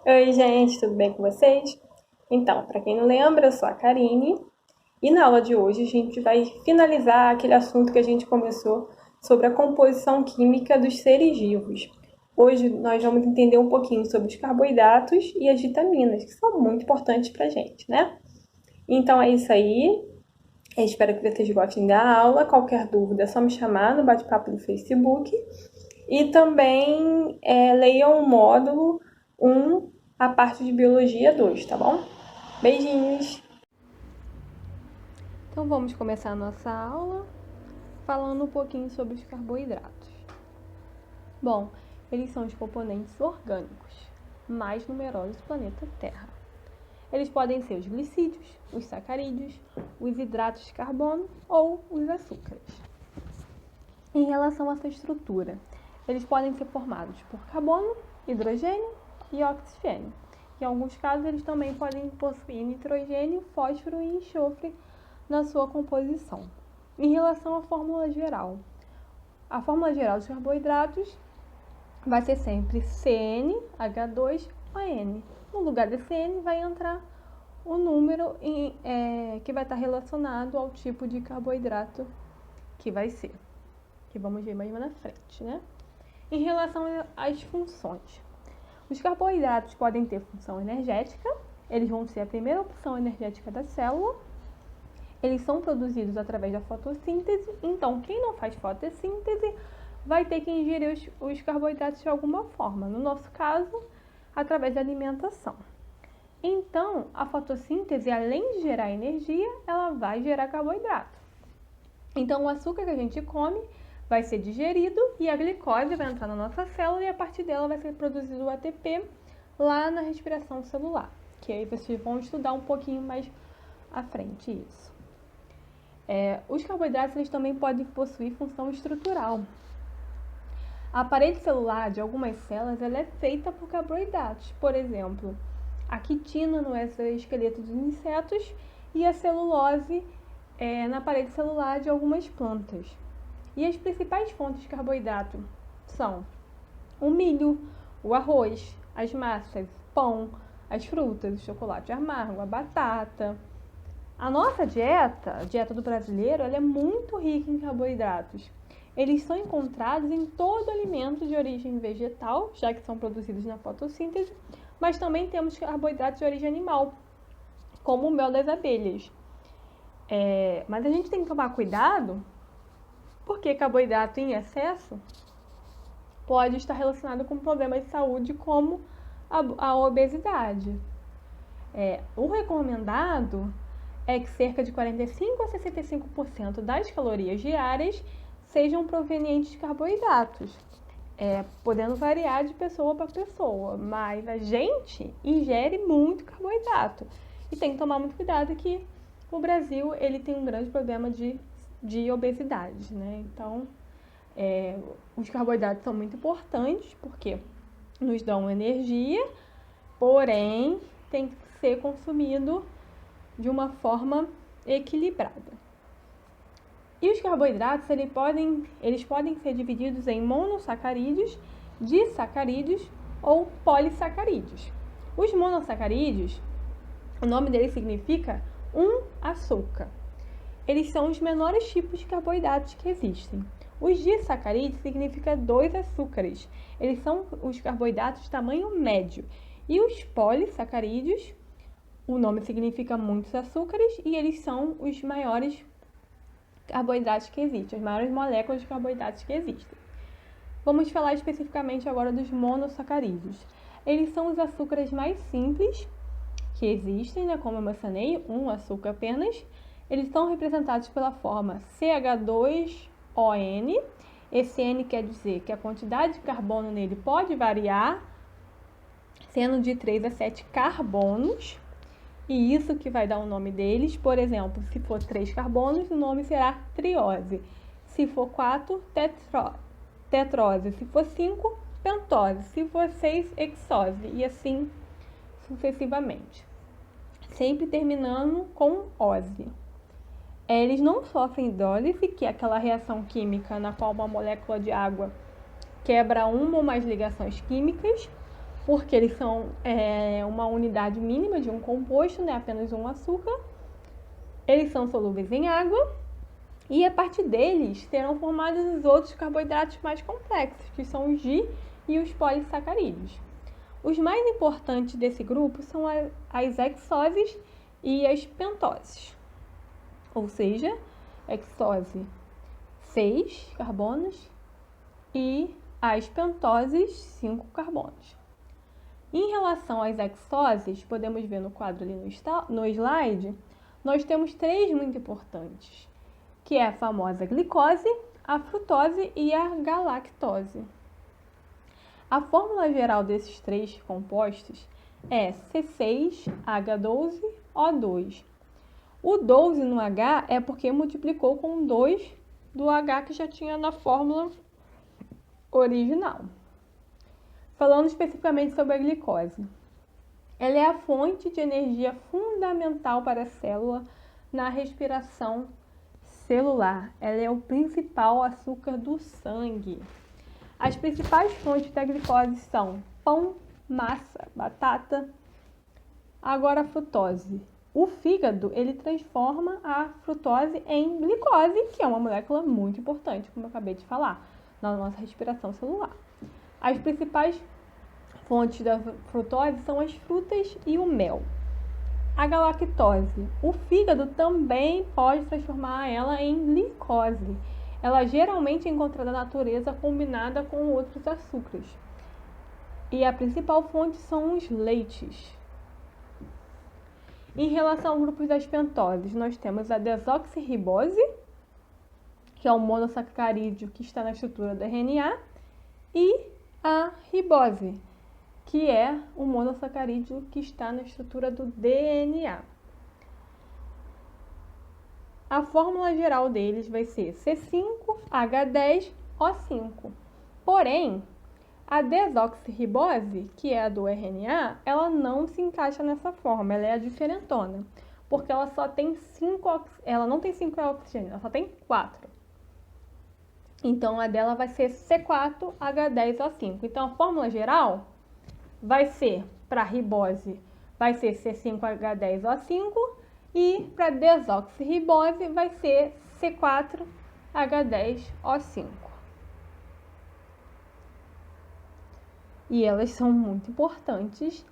Oi, gente, tudo bem com vocês? Então, para quem não lembra, eu sou a Karine e na aula de hoje a gente vai finalizar aquele assunto que a gente começou sobre a composição química dos seres vivos. Hoje nós vamos entender um pouquinho sobre os carboidratos e as vitaminas, que são muito importantes para a gente, né? Então é isso aí. Eu espero que vocês gostem da aula. Qualquer dúvida é só me chamar no bate-papo do Facebook. E também leiam o módulo 1, a parte de Biologia 2, tá bom? Beijinhos! Então vamos começar a nossa aula falando um pouquinho sobre os carboidratos. Bom, eles são os componentes orgânicos mais numerosos do planeta Terra. Eles podem ser os glicídios, os sacarídeos, os hidratos de carbono ou os açúcares. Em relação à sua estrutura, eles podem ser formados por carbono, hidrogênio e oxigênio. Em alguns casos, eles também podem possuir nitrogênio, fósforo e enxofre na sua composição. Em relação à fórmula geral, a fórmula geral dos carboidratos vai ser sempre CnH2ON. No lugar de CN vai entrar o número que vai estar relacionado ao tipo de carboidrato que vai ser, que vamos ver mais na frente, né? Em relação às funções, os carboidratos podem ter função energética, eles vão ser a primeira opção energética da célula. Eles são produzidos através da fotossíntese, então quem não faz fotossíntese vai ter que ingerir os carboidratos de alguma forma, no nosso caso, através da alimentação. Então, a fotossíntese, além de gerar energia, ela vai gerar carboidrato. Então, o açúcar que a gente come vai ser digerido e a glicose vai entrar na nossa célula e a partir dela vai ser produzido o ATP lá na respiração celular, que aí vocês vão estudar um pouquinho mais à frente isso. Os carboidratos eles também podem possuir função estrutural. A parede celular de algumas células ela é feita por carboidratos, por exemplo, a quitina no exoesqueleto dos insetos e a celulose na parede celular de algumas plantas. E as principais fontes de carboidrato são o milho, o arroz, as massas, pão, as frutas, o chocolate amargo, a batata. A nossa dieta, a dieta do brasileiro, ela é muito rica em carboidratos. Eles são encontrados em todo alimento de origem vegetal, já que são produzidos na fotossíntese, mas também temos carboidratos de origem animal, como o mel das abelhas. Mas a gente tem que tomar cuidado, porque carboidrato em excesso pode estar relacionado com problemas de saúde, como a obesidade. O recomendado é que cerca de 45 a 65% das calorias diárias sejam provenientes de carboidratos, podendo variar de pessoa para pessoa, mas a gente ingere muito carboidrato e tem que tomar muito cuidado que o Brasil ele tem um grande problema de obesidade, né? Então, os carboidratos são muito importantes porque nos dão energia, porém tem que ser consumido de uma forma equilibrada. E os carboidratos eles podem ser divididos em monossacarídeos, disacarídeos ou polissacarídeos. Os monossacarídeos, o nome deles significa um açúcar. Eles são os menores tipos de carboidratos que existem. Os disacarídeos significa 2 açúcares. Eles são os carboidratos de tamanho médio. E os polissacarídeos, o nome significa muitos açúcares e eles são os maiores carboidratos que existem, as maiores moléculas de carboidratos que existem. Vamos falar especificamente agora dos monossacarídeos. Eles são os açúcares mais simples que existem, né? Como eu mencionei, um açúcar apenas. Eles são representados pela forma CH2ON. Esse N quer dizer que a quantidade de carbono nele pode variar, sendo de 3 a 7 carbonos. E isso que vai dar o nome deles. Por exemplo, se for 3 carbonos, o nome será triose. Se for 4, tetrose. Se for 5, pentose. Se for 6, hexose. E assim sucessivamente. Sempre terminando com ose. Eles não sofrem hidrólise, que é aquela reação química na qual uma molécula de água quebra uma ou mais ligações químicas. porque eles são uma unidade mínima de um composto, né, apenas um açúcar. Eles são solúveis em água e a partir deles serão formados os outros carboidratos mais complexos, que são os di e os polissacarídeos. Os mais importantes desse grupo são as hexoses e as pentoses, ou seja, hexose 6 carbonos e as pentoses 5 carbonos. Em relação às hexoses, podemos ver no quadro ali no slide, nós temos 3 muito importantes, que é a famosa glicose, a frutose e a galactose. A fórmula geral desses 3 compostos é C6H12O2. O 12 no H é porque multiplicou com 2 do H que já tinha na fórmula original. Falando especificamente sobre a glicose. Ela é a fonte de energia fundamental para a célula na respiração celular. Ela é o principal açúcar do sangue. As principais fontes da glicose são pão, massa, batata. Agora a frutose. O fígado, ele transforma a frutose em glicose, que é uma molécula muito importante, como eu acabei de falar, na nossa respiração celular. As principais fontes da frutose são as frutas e o mel. A galactose. O fígado também pode transformar ela em glicose. Ela geralmente é encontrada na natureza combinada com outros açúcares. E a principal fonte são os leites. Em relação ao grupo das pentoses, nós temos a desoxirribose, que é o monossacarídeo que está na estrutura do RNA, e a ribose, que é o monossacarídeo que está na estrutura do DNA. A fórmula geral deles vai ser C5H10O5. Porém, a desoxirribose, que é a do RNA, ela não se encaixa nessa forma, ela é a diferentona, porque ela só tem ela não tem 5 oxigênios, ela só tem 4. Então, a dela vai ser C4H10O5. Então, a fórmula geral vai ser, para ribose, vai ser C5H10O5 e para desoxirribose vai ser C4H10O5. E elas são muito importantes,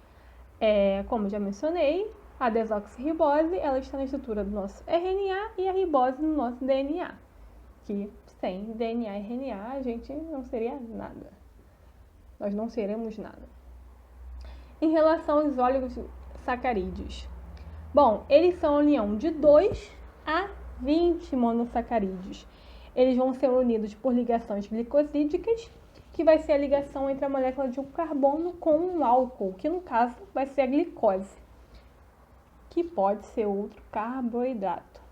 como já mencionei, a desoxirribose, ela está na estrutura do nosso RNA e a ribose no nosso DNA, que sem DNA e RNA a gente não seria nada. Nós não seremos nada. Em relação aos oligosacarídeos, bom, eles são a união de 2 a 20 monossacarídeos. Eles vão ser unidos por ligações glicosídicas, que vai ser a ligação entre a molécula de um carbono com um álcool, que no caso vai ser a glicose, que pode ser outro carboidrato.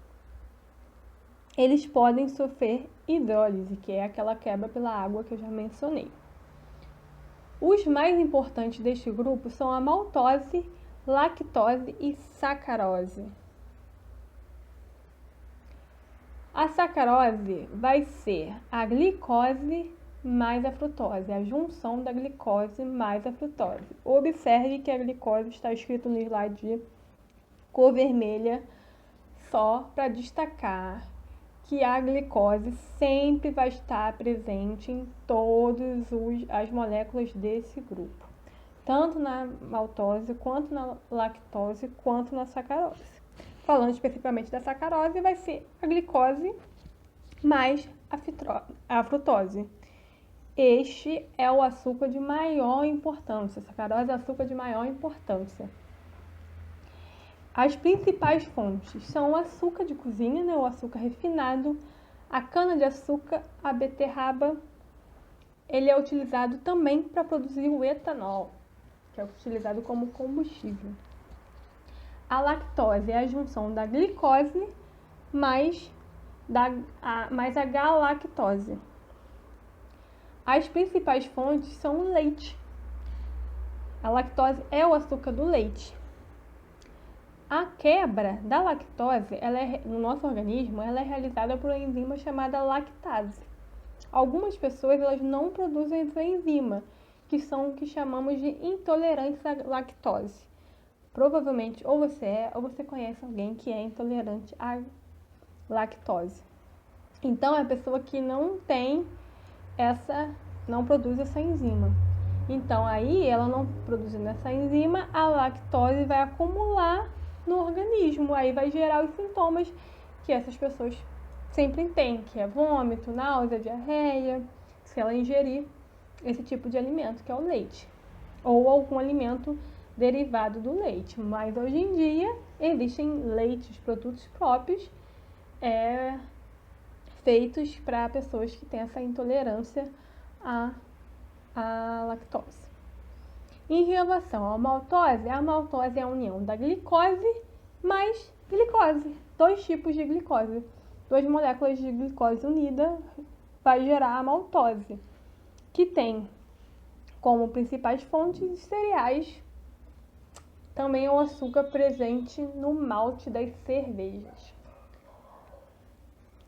Eles podem sofrer hidrólise, que é aquela quebra pela água que eu já mencionei. Os mais importantes deste grupo são a maltose, lactose e sacarose. A sacarose vai ser a glicose mais a frutose, a junção da glicose mais a frutose. Observe que a glicose está escrito no slide de cor vermelha, só para destacar que a glicose sempre vai estar presente em todas as moléculas desse grupo, tanto na maltose, quanto na lactose, quanto na sacarose. Falando especificamente da sacarose, vai ser a glicose mais a frutose. Este é o açúcar de maior importância, a sacarose é o açúcar de maior importância. As principais fontes são o açúcar de cozinha, né, o açúcar refinado, a cana-de-açúcar, a beterraba. Ele é utilizado também para produzir o etanol, que é utilizado como combustível. A lactose é a junção da glicose mais a galactose. As principais fontes são o leite. A lactose é o açúcar do leite. A quebra da lactose, no nosso organismo, ela é realizada por uma enzima chamada lactase. Algumas pessoas elas não produzem essa enzima, que são o que chamamos de intolerantes à lactose. Provavelmente ou você é ou você conhece alguém que é intolerante à lactose. Então, é a pessoa que não produz essa enzima. Então, aí, ela não produzindo essa enzima, a lactose vai acumular no organismo. Aí vai gerar os sintomas que essas pessoas sempre têm, que é vômito, náusea, diarreia, se ela ingerir esse tipo de alimento, que é o leite. Ou algum alimento derivado do leite. Mas, hoje em dia, existem leites, produtos próprios, feitos para pessoas que têm essa intolerância à lactose. Em relação à maltose, a maltose é a união da glicose mais glicose. 2 tipos de glicose. 2 moléculas de glicose unidas vai gerar a maltose, que tem como principais fontes cereais, também o açúcar presente no malte das cervejas.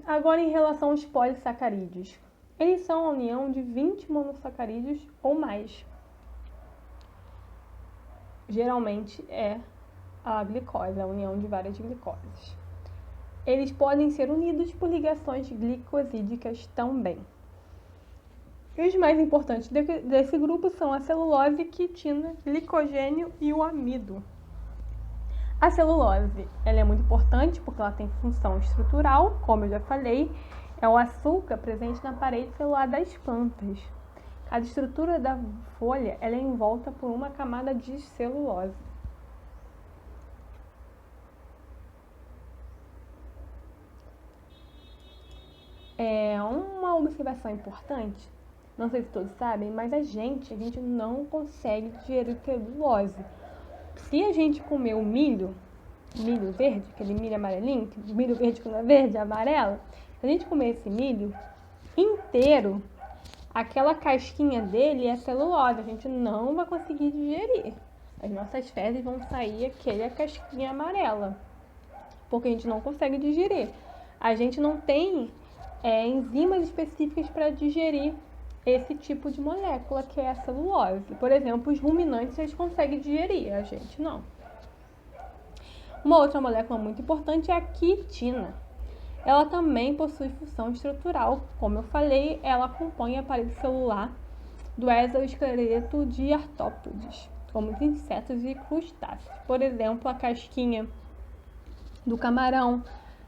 Agora, em relação aos polissacarídeos, eles são a união de 20 monossacarídeos ou mais. Geralmente é a glicose, a união de várias glicoses. Eles podem ser unidos por ligações glicosídicas também. E os mais importantes desse grupo são a celulose, quitina, glicogênio e o amido. A celulose, ela é muito importante porque ela tem função estrutural, como eu já falei, é o açúcar presente na parede celular das plantas. A estrutura da folha, ela é envolta por uma camada de celulose. Uma observação importante, não sei se todos sabem, mas a gente não consegue digerir celulose. Se a gente comer o milho verde, aquele milho amarelinho, milho verde quando é verde, amarelo, se a gente comer esse milho inteiro, aquela casquinha dele é celulose, a gente não vai conseguir digerir. As nossas fezes vão sair aquela casquinha amarela, porque a gente não consegue digerir. A gente não tem enzimas específicas para digerir esse tipo de molécula, que é a celulose. Por exemplo, os ruminantes eles conseguem digerir, a gente não. Uma outra molécula muito importante é a quitina. Ela também possui função estrutural. Como eu falei, ela compõe a parede celular do exoesqueleto de artrópodes, como os insetos e crustáceos. Por exemplo, a casquinha do camarão,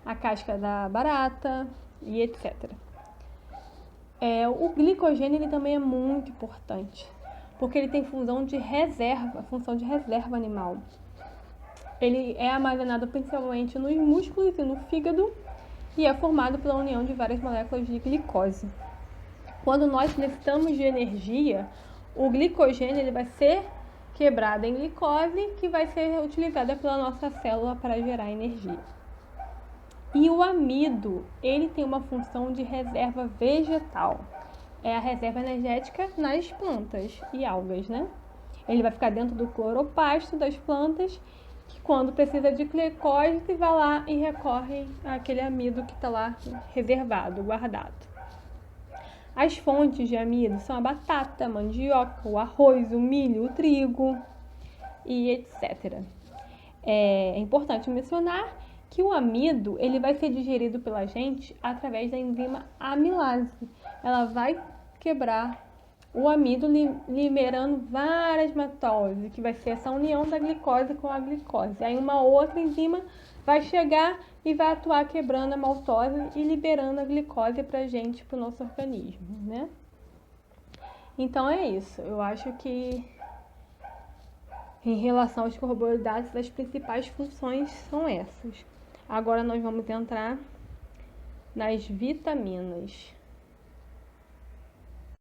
a casca da barata e etc. O glicogênio ele também é muito importante, porque ele tem função de reserva animal. Ele é armazenado principalmente nos músculos e no fígado e é formado pela união de várias moléculas de glicose. Quando nós necessitamos de energia, o glicogênio ele vai ser quebrado em glicose, que vai ser utilizada pela nossa célula para gerar energia. E o amido, ele tem uma função de reserva vegetal. É a reserva energética nas plantas e algas, né? Ele vai ficar dentro do cloroplasto das plantas, que quando precisa de glicose, vai lá e recorre àquele amido que está lá reservado, guardado. As fontes de amido são a batata, a mandioca, o arroz, o milho, o trigo e etc. É importante mencionar que o amido ele vai ser digerido pela gente através da enzima amilase. Ela vai quebrar o amido liberando várias maltose, que vai ser essa união da glicose com a glicose. Aí uma outra enzima vai chegar e vai atuar quebrando a maltose e liberando a glicose pra gente, pro nosso organismo, né? Então é isso. Eu acho que em relação aos carboidratos, as principais funções são essas. Agora nós vamos entrar nas vitaminas.